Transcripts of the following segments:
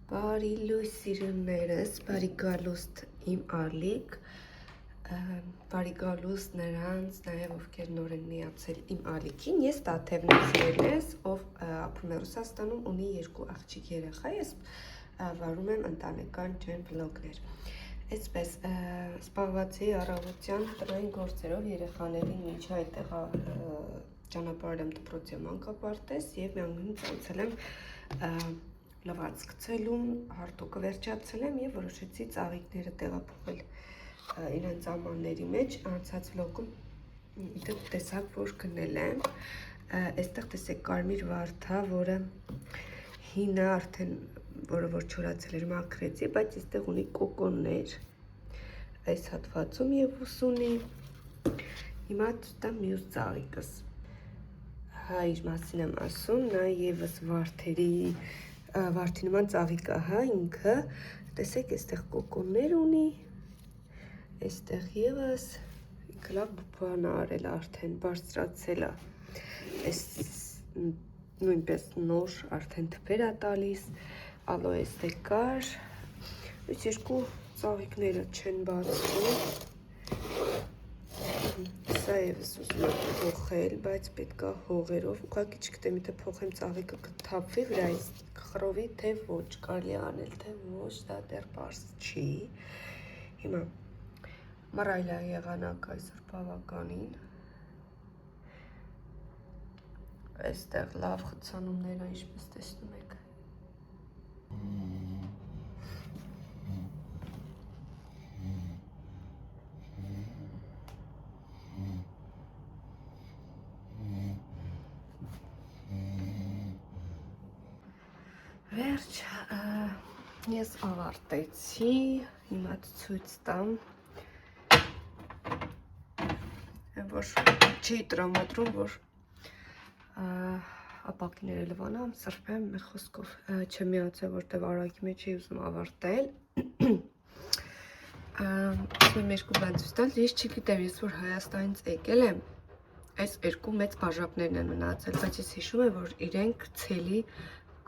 Բարի լույս սիրուններս, բարի գալուստ իմ ալիք, բարի գալուստ նրանց, նաև ովքեր նոր են միացել իմ ալիքին, ես Տաթևն եմ սիրելես, ով ապրում է Ռուսաստանում, ունի 2 աղջիկ երեխա, ես վարում եմ ընտանեկան ջերմ վլոգներ։ Այսպես, սպանված էի առավոտյան տնային գործերով երեխաներին մինչ այդտեղ ճանապարհել եմ դպրոցի մանկապարտեզ եւ միանգամից անցել եմ լվացք գցելուն, հարտոկը վերջացել եմ եւ որոշեցի ծաղիկները տեղափոխել իրենց ամանների մեջ, անցած վլոգում դեռ տեսակ որ գնել եմ, այստեղ տեսեք կարմիր վարդա, որը հինը արդեն որը որ չորացել էր մաքրեցի, բայց այստեղ ունի կոկոններ այս հատվածում եւ ուսունի, հիմա տամ մյուս ծաղիկս, հա իր մասին եմ ասում, նա եւս վարդի նման ծաղիկ է, հա, ինքը, տեսեք, այստեղ կոկոններ ունի, այստեղ եւս, ինքը լավ բան արել արդեն, բարձրացել է, այս նույնպես նոր արդեն թփեր է տալիս, ալոես դեկար, այս 2 ծաղիկները չեն բացվում, սա եւս ուզում եմ փոխել, բայց պետք է հողերով, ուղղակի չգիտեմ, եթե փոխեմ ծաղիկը կթափվի վրայից, կխռովի, թե ոչ, կարելի է անել, թե ոչ, դա դեռ պարզ չի։ Հիմա մռայլ է եղանակ այսօր բավականին։ Այստեղ լավ խցանումներ է, ինչպես տեսնում եք։ Վերջ, ես ավարտեցի, հիմա ցույց տամ, որ չի տրամադրում, որ ապակիները լվանամ, սրբեմ, մի խոսքով չեմ միացել, որտև արագի մեջ էի ուզում ավարտել, ասում եմ 2 բան ցույց տալ, ես չգիտեմ, ես որ Հայաստանից եկել եմ, այս 2 մեծ բաժակներն են մնացել, բայց ես հիշում եմ, որ իրենք ցելի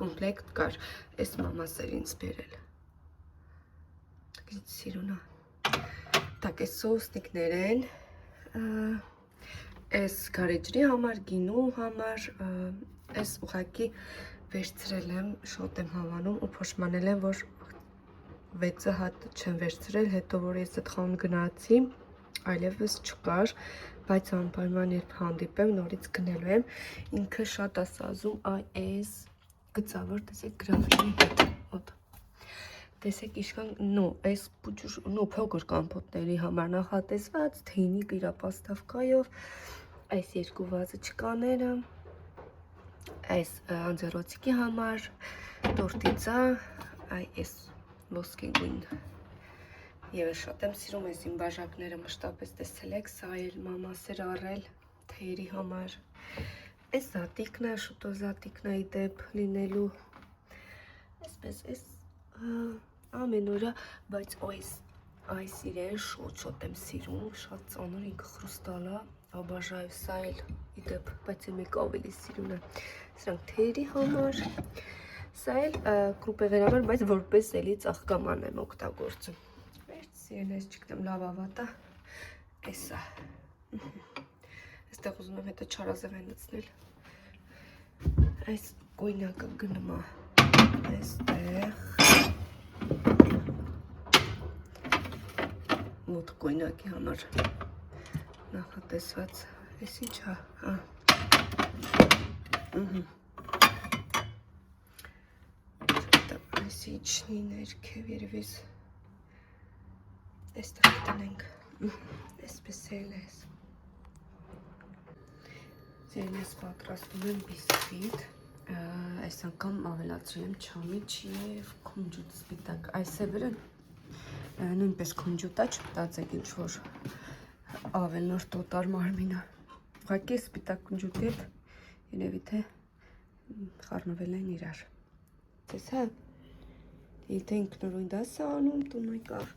կոմպլեկտ կար, այս մամաս էր ինձ բերել, սիրունա, տակ այս սոուսնիկներ են, այս գարեջրի համար, գինու համար, այս ուղղակի վերցրել եմ, շոտ եմ հավանում ու փոշմանել եմ, որ 6 հատ չեմ վերցրել, հետո որ ես այդ խանութ գնացի, այլևս չկար, բայց անպայման երբ հանդիպեմ, նորից գնելու եմ, ինքը շատ է սազում այս գծավոր, տեսեք, գրավիչի հետ, տեսեք իշքան, այս փոքր կամպոտների համար նախատեսված, թեյնիկ իրա պաստավկայով, այս 2 վազочкաները, այս անձեռոցիկի համար, տորտիցա, այս ոսկե գույն, ես շատ եմ սիրում այս իմ բաժակները, մշտապես տեսել եք, սա էլ մամաս էր առել թեյերի համար, այս զատիկն է, շուտով զատիկն է իդեպ լինելու, այսպես, այս ամեն օրը, բայց այս իրեն շոտ եմ սիրում, շատ ծանր, ինքը խրուստալ է, աբաժայով սա էլ իդեպ, բայց մեկը ավելի սիրուն է, սրանք թեյերի համար, սա էլ կրուպեղերի համար, բայց որպես էլի ծաղկաման եմ օգտագործում, վերջ սիրելես, չգիտեմ, լավ ավատա, էսա, այստեղ ուզում եմ հետո չարազև են լցնել, այս կոյնակը գնում է, այստեղ, մոտ կոյնակի համար նախատեսված, այս ինչ է, այս իչնի ներքև երևիս, այստեղ տնենք, այսպես էլ ես, ձերնես պատրաստում եմ բիսկվիտ, այս անգամ ավելացրել եմ չամիչ և քունջուտ սպիտակ, այս սևերը նույնպես քունջուտ է, չմտածեք ինչ-որ ավելնոր տոտար մարմինը, ուղղակի սպիտակ քունջուտի հետ երևի թե խառնվել են իրար, ես հա, եթե ինքնուրույն դաս է անում, տուն եկար,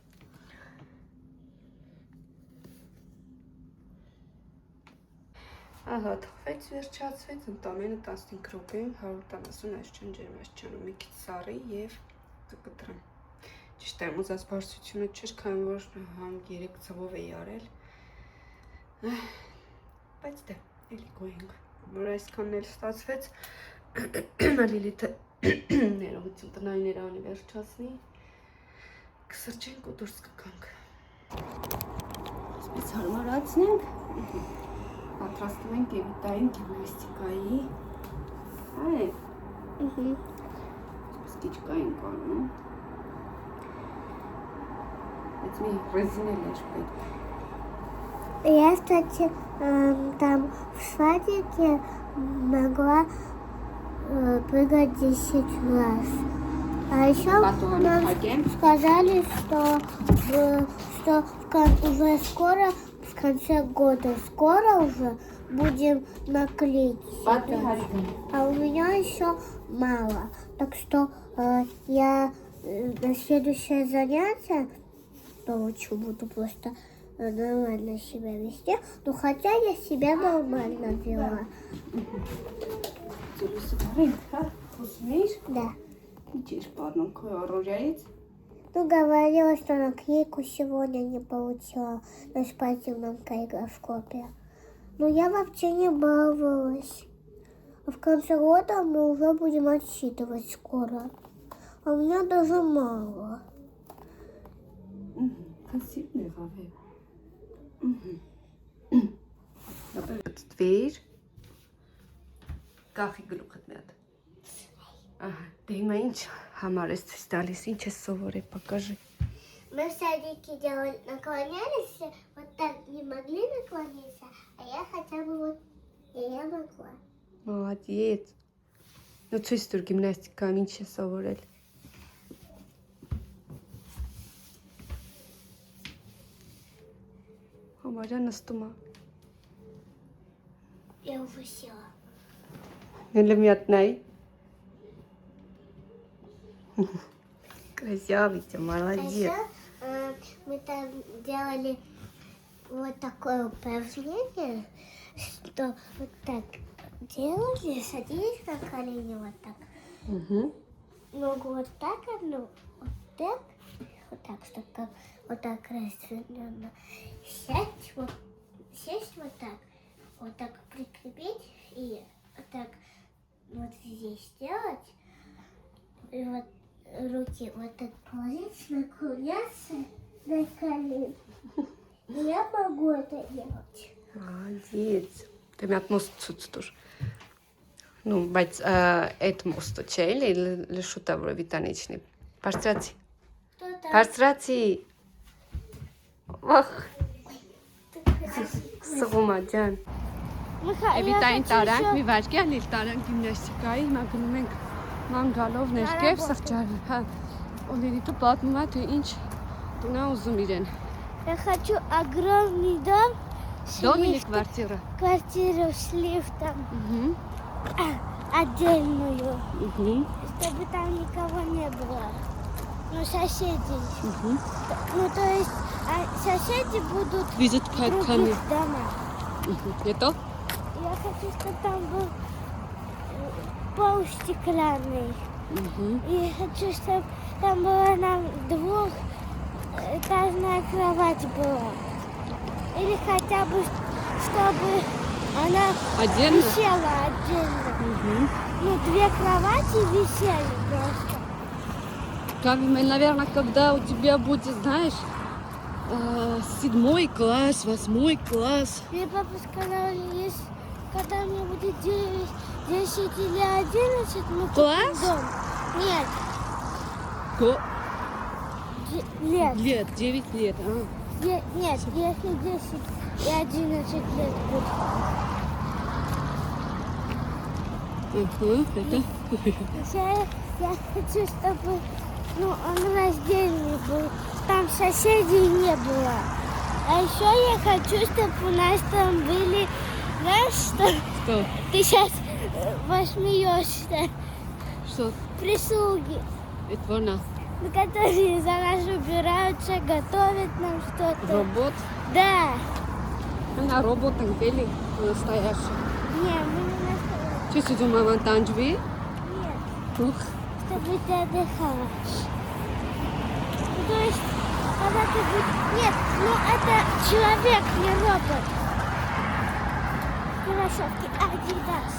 ահա թխվեց, վերջացվեց, ընդամենը 15 րոպեում 170 այսչան ջերմաշճանում, մի քիչ սառի և կտրեմ։ Ճիշտ է, ուզած բարձրությունը չէր, քան որ համ 3 ցավով էի արել։ Բայց դե, էլի գոյենք, որ այսքանն էլ ստացվեց, Լիլիթը ներողություն տնայիներ անի վերջացնի, կսրճենք ու դուրս կգանք։ Այսպես հարմարացնենք, պատրաստում ենք Էվիտային գիմնաստիկայի, այ, այսպես կիչկային կանում, բայց մի ռեզինել էր պետք։ Я, кстати, там в садике могла прыгать 10 раз. А еще нам сказали, что уже скоро, в конце года, скоро уже будем наклейки. А у меня еще мало. Так что я на следующее занятие лучше буду просто нормально себя вести. Ну хотя я себя нормально вела. Да. Ну, говорила, что наклейку сегодня не получила на спортивном калейдоскопе. Но я вообще не баловалась. А в конце года мы уже будем отсчитывать скоро. А у меня даже мало. Դվեր, կախի գլուխդ մի հատ։ Դե հիմա ինչ համար ես ցույց տալիս, ինչ ես սովորել, покажи։ Мы в садике наклонялись, вот так не могли наклониться, а я хотя бы вот, и я могла. Молодец։ Ну ցույց տուր գիմնաստիկայում ինչ ես սովորել։ Համարյա նստում է։ Я уже села. Или м'ят най. Красавица, молодец. А еще мы там делали вот такое упражнение, что вот так делали, садились на колени вот так. Ногу вот так одну, вот так, чтобы как вот так разверненно. Сесть вот так прикрепить и вот так вот здесь сделать. И вот руки вот так положить, наклоняться на колени. И я могу это делать. Молодец. Ты մի հատ մոստը ցույց տուր։ Ну, բայց այդ մոստը չէ, էլի շուտ է որ վիտանիչնի։ Բարձրացի։ Кто там? Բարձրացի։ Ох, սղումա ջան։ Էվիտային տարանք, մի վարկյան էլ տարանք գիմնաստիկայի, հիմա գնում ենք ման գալով ներքև սրճարան, հա։ Օլերիտը պատմում է, թե ինչ տնա ուզում իրեն։ Я хочу огромный дом. Дом или квартира? Квартиру с лифтом. Отдельную. Чтобы там никого не было. Ну, соседей. Ну, то есть соседи будут в других домах. Это? Я хочу, чтобы там был пол стеклянный. И хочу, чтобы там была нам двухэтажная кровать была. Или хотя бы, чтобы она Отдельно? висела отдельно. Ну, 2 кровати висели просто. Наверное, когда у тебя будет, знаешь, 7 класс, 8 класс. Мне папа сказал, если когда мне будет 9, 10 или 11, мы Класс? купим дом. Нет, лет. Лет, 9 лет. Нет, если 10 и 11 лет будет. Я хочу, чтобы он раздельный был. Там соседей не было. А еще я хочу, чтобы у нас там были, знаешь, что? Что? Ты сейчас посмеешься. Что? Прислуги. Это она. Ну, которые за нас убираются, готовят нам что-то. Робот? Да. Она робот или настоящий? Не, мы не настоящие. Что, мама танжви? Нет, Ух. чтобы ты отдыхала. Нет, ну это человек, не робот. Кроссовки Adidas.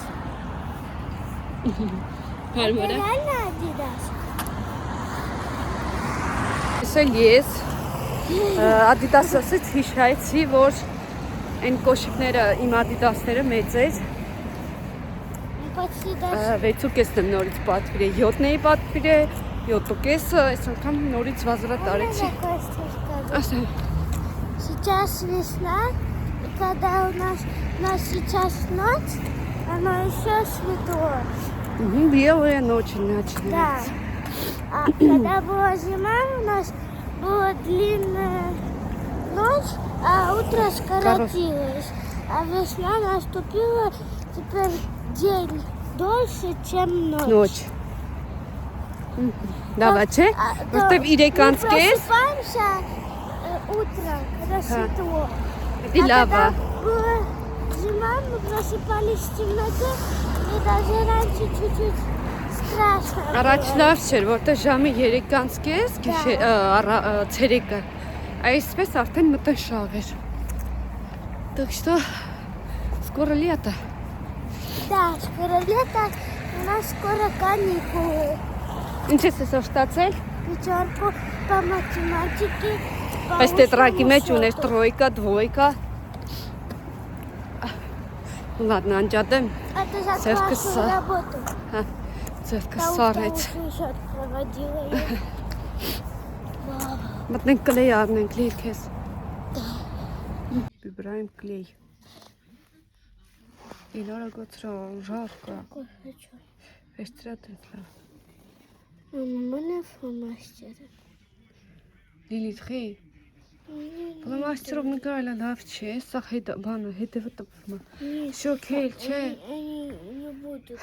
Это реально Adidas? Ես Adidas-ից հիշայցի, որ այն կոշիկները իմ Adidas-ները մեծ էր, Почти даже. 6.5-ն եմ նորից պատվիրել, 7-ն էի պատվիրել, 7.5-ը, այս անգամ նորից վազվրա տարեցի։ Такое скажу. Ասա, Сейчас весна, и когда у нас сейчас ночь, оно еще светло. белая ночь Да. начинается. А когда была зима, у нас была длинная ночь, а утро скоротилось. А весна наступила, теперь день дольше, чем ночь. Նոչ։ Լավ է, չէ։ Որտեվ Мы 3 անց կես, просыпаемся утром, когда светло. ի լավ է։ Когда была зима, мы просыпались в темноте, и даже раньше чуть-чуть страшно Առաջ было. լավ չէր, որտեղ ժամը 3 անց կես, ցերեկը։ Այսպես արդեն մտան շաղեր։ Так что скоро лето. Да, скоро лето, у нас скоро каникулы. Ինչ ես այսօր ստացել։ Пятерку по математике. по Այս տետրակի устному մեջ ունես счету. տրոյկա, դվոյկա։ Ладно, անջատեմ, Это за Церковь классную работу. ցերկը Потому что սարեց։ устный счет проводила я. Մտնենք կլեյ առնենք լիր քեզ։ Բիբրայմ կլեյ։ Իլորա գոծրա, ժարկա։ Какой хочу. Վեստրատից լավ։ Մամանը ֆլոմաստեր։ Լիլիթի։ Ֆլոմաստերով նկարելը լավ չէ, սա բանը հետևը տպվում է։ Շոքել, չէ։ Они не будут.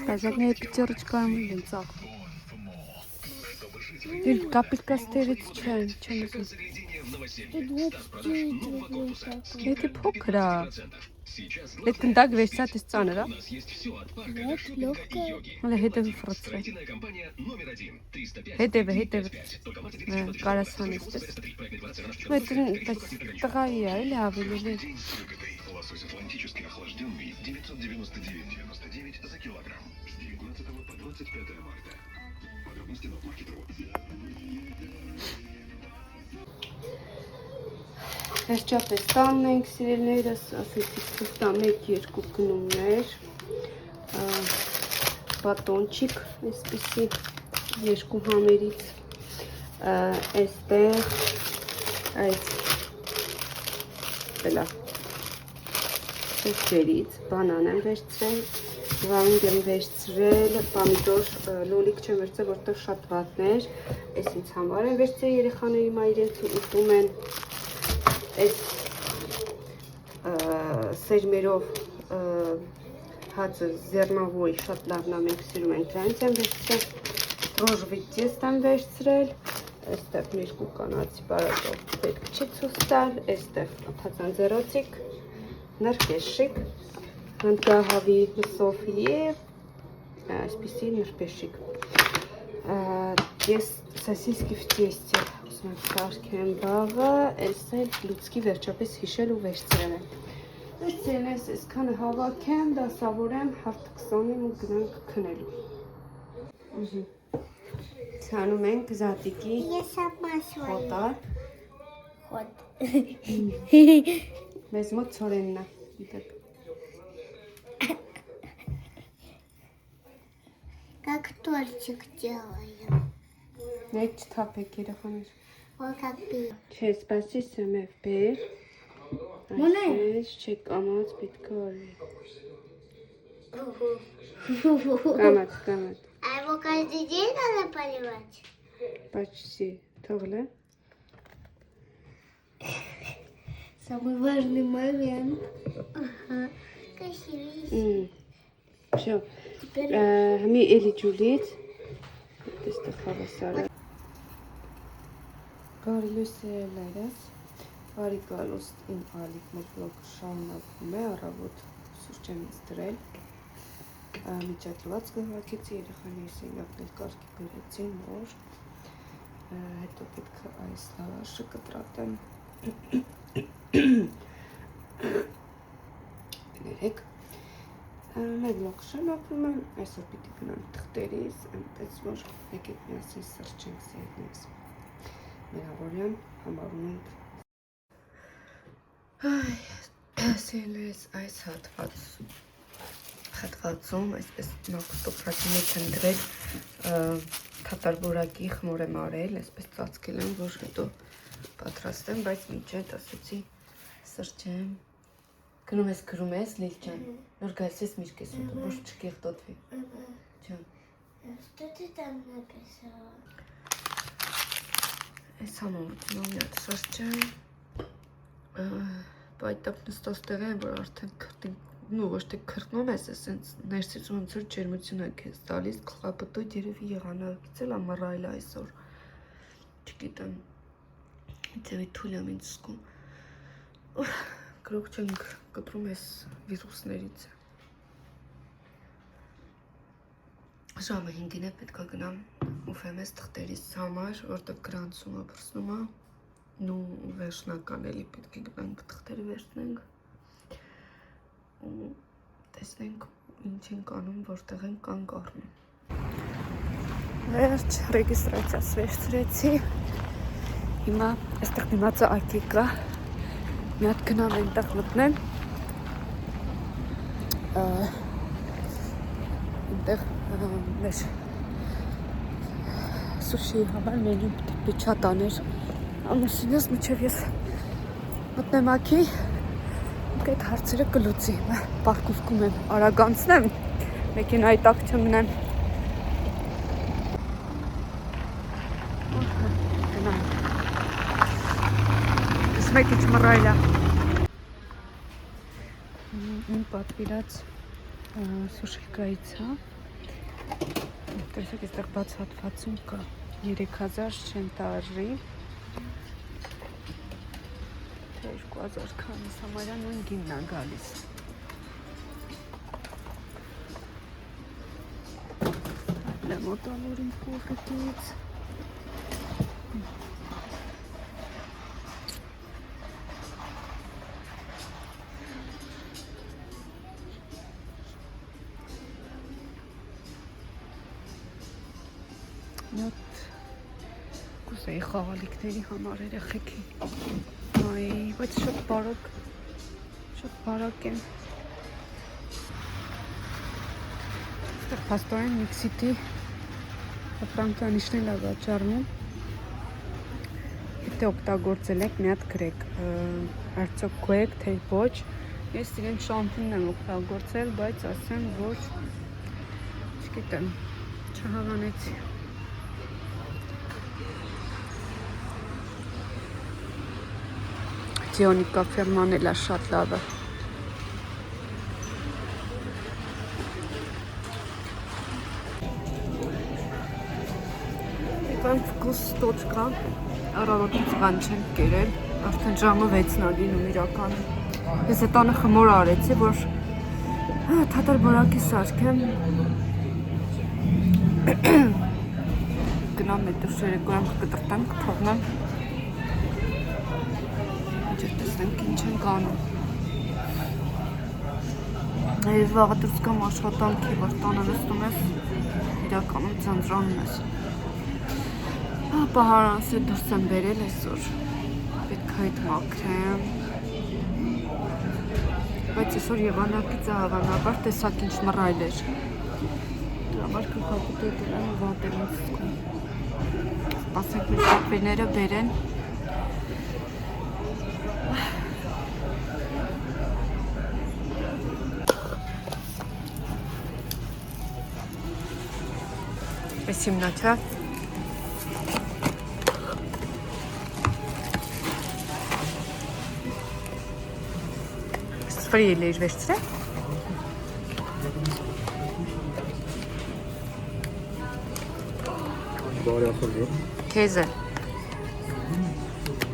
Сказать пятерочками или цак. Ты капелькастерец чай, чем это? 129 Это покра. Это так вещат из цаны, да? Вот, легкая. Вона հետևը ֆրոցրե։ Հետևը։ Կարասան էստես։ Это տղայի է, էլի ավելի։ Лосось атлантический охлажденный 999,99 за килограмм с 19 по 25 марта. Подробности на маркет.ру. Վերջապես տանն ենք սիրելներս, ասեցիք ստա 1-2 գնումներ, բատոնչիկ, այսպիսի 2 համերից, այստեղ, այս, բելա, Վերջերից բանան եմ վերցրել, վարունգ եմ վերցրել, պամիդոր լոլիկ չեմ վերցրել, որտեղ շատ վատներ, այս ինձ համար եմ վերցրել, երեխաների մայրենց ուտում են, այս սերմերով հացը զեռնավոյ շատ լավն է, մենք սիրում ենք, դրանից եմ վերցրել, ռոժվի տեստ եմ վերցրել, այստեղ մի 2 կանացի բարակով պետք չի ցույց տալ, այստեղ թացանձերոցիկ, նրբեշիկ, հնդկահավի մսով և այսպիսի նրբեշիկ։ Ես սոսիսկի в тесте ուզում եմ սարքեմ բաղը, այս էլ լուցկի վերջապես հիշել ու վերցրել եմ։ Վերցրել ես այսքանը հավաքեմ, դասավորեմ, հարթ 20-ին ու գնանք քնելու։ Ցանում ենք զատիկի Я сама свою. խոտար, Ход. մեզ մոտ ցորենն է։ Գիտեք։ Как тортик делаем. Մեկ չթափեք երեխաներ։ Вот как пить. Չէ, սպասի սեմև բեր։ Այսպես չեք կամած պետք է արի։ Կամած։ А его каждый день надо поливать? Почти. Թողլե։ Самый важный момент. Ага. Красивый. Всё. Теперь Համի էլի ջուլից։ Այստեղ խավասարը։ Կարելուս երելերս։ Բարի գալուստ իմ ալիք մեր բլոգը շարունակվում է, առավոտ սուրճ եմ դրել։ Միջակլված գվակեցի երեխաների սենյակն էլ կարգի բերեցի նոր։ հետո պետք է այս լավաշը կտրատեմ։ Ներեք։ Մեր լոք շանակում եմ, այսօր պիտի գնամ թղթերիս, այնպես որ եկեք միասին սրճենք սերնից։ Մերավորյան համարում ենք։ Սերներս այս հատվածում, այսպես մակուստոպրակի մեջ են դրել թատարբորակի խմոր եմ արել, այսպես ծածկել եմ, որ հետո պատրաստեմ, բայց միջև ասեցի սրճեմ։ Գնում ես, Լիլ ջան, նոր գալիս ես միշտ ես ուտում, ոչ չկեղտոտվի։ Ջան։ Что ты там написала? Այս համամուտնում մի հատ սրճեմ։ Պայտապ նստած տեղ եմ, որ արդեն քրտին, ոչ թե քրտնում ես, ասենց ներսից ոնց որ ջերմություն է քեզ տալիս, գլխապտույտ երևի եղանակից էլ ամառայել այսօր։ Չգիտեմ, ձևի թույլ եմ ինձ զգում։ Գրող չենք կտրում ես վիրուսներից։ Ժամը 5-ին է պետք է գնամ ուφեմ ես թղթերիս համար, որտեղ գրանցում է բրսնում է, նու վերջնական էլի պետք է գնանք թղթերը վերցնենք ու տեսնենք ինչ ենք անում, որտեղ ենք կանգ առնում։ Վերջ, ռեգիստրացիաս վերցրեցի, հիմա այստեղ դիմացը ակի կա, մի հատ գնամ այնտեղ մտնեմ, այնտեղ մեր սուշիի համար մենյու պիչատ աներ, ամուսինս միջև ես մտնեմ ակի, այդ հարցերը կլուծի, պարկուվկում եմ, արագանցնեմ, մեքենայի տակ չմնեմ։ Գնանք։ Ես մեկ ինչ մռայլ է։ Իմ պատվիրած սուշիկայից է։ Տեսեք, այստեղ բաց հատվածում կա 3000 չեն տարի։ 2000 քանիս համարյա նույն գինն է գալիս։ Լեմոտանոր իմ փոխետից։ Նոտ կուսեի խաղալիքների համար երեխեքի։ Այ, բայց շատ բարակ եմ։ Այստեղ փաստորեն միքսիտի ֆրանկանիշն է վաճառում։ Եթե օգտագործել եք, մի հատ գրեք, արդյոք գոյեք, թե ոչ։ Ես իրեն շամպունն եմ օգտագործել, բայց ասեմ, որ չգիտեմ, չհավանեցի։ Դիոնիկա ֆերման էլ է շատ լավ է։ Եկանք վկուստոչկա, առավոտից բան չենք կերել, արդեն ժամը 6-ն է լինում իրականում։ Ես հետանը խմոր արեցի, որ թատարբորակի սարքեմ։ Գնամ հետո շերեկոյան կկտրտեմ, կթողնեմ։ Տեսնենք ինչ ենք անում։ Երբ վաղը դուրս կամ աշխատանքի, որ տանը նստում ես, իրականում ծանծրանում ես։ Պահարանս է դուրս եմ բերել այսօր, պետք է այդ մաքրեմ։ Բայց այսօր եղանակից է հավանաբար, տեսակ ինչ մռայլ էր։ Դրա համար գլխապտույտ եմ վատ եմ զգում։ Սպասենք մեր պատվերները բերեն։ Спасибо, Натя. Սպրիել էիր վերցրե։ Բարի ախր Քեզ է։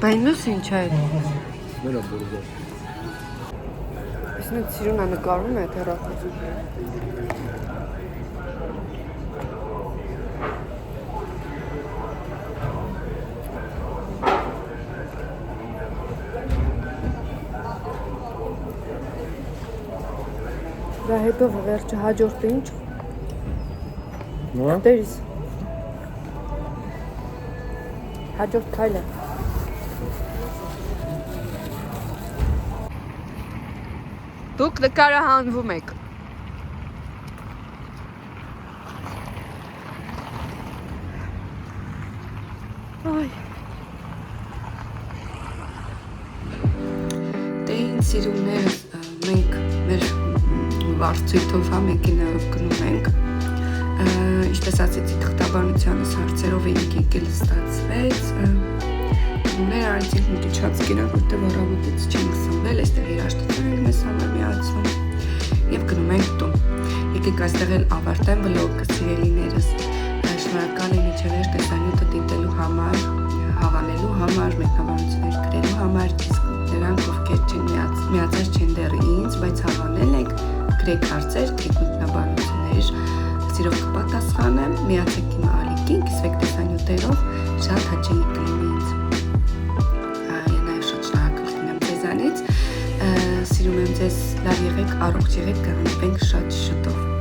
Բայց ինչ է։ Մենա բորզա։ Իսկ նույն սիրուն է նկարում է հեռախոսում։ Եկավ վերջը հաջորդը ինչ։ Նո՞ա։ Դերիս։ Հաջորդ քայլը։ Դուք նկարահանվում եք։ Այ։ Դե ինձ սիրուններս մենք մեր վարձույթով հա մեքենայով գնում ենք։ Ինչպես ասեցի, թղթաբանությանս հարցերով էինք եկել ստացվեց։ Մեր արեցինք մի քիչ հացկերակ, որտեղ առավոտից չենք սնվել, այստեղ երաժշտություն ենք մեզ համար միացում եւ գնում ենք տուն։ Եկեք այստեղ էլ ավարտեմ վլոգը, սիրելիներս։ Շնորհակալ եմ իջերեշ տեսանյութը դիտելու համար, հավանելու համար, մեկնաբանություններ գրելու համար, իսկ նրանք ովքեր չեն միացած չեն դեռ ինձ, բայց հավանել եք, գրեք հարցեր, գրեք մեկնաբանություններ, սիրով կպատասխանեմ, միացեք իմ ալիքին, կիսվեք տեսանյութերով, շատ հաճելի կլինի ինձ։ Սիրում եմ ձեզ, լավ եղեք, առողջ եղեք, կհանդիպենք շատ շուտով։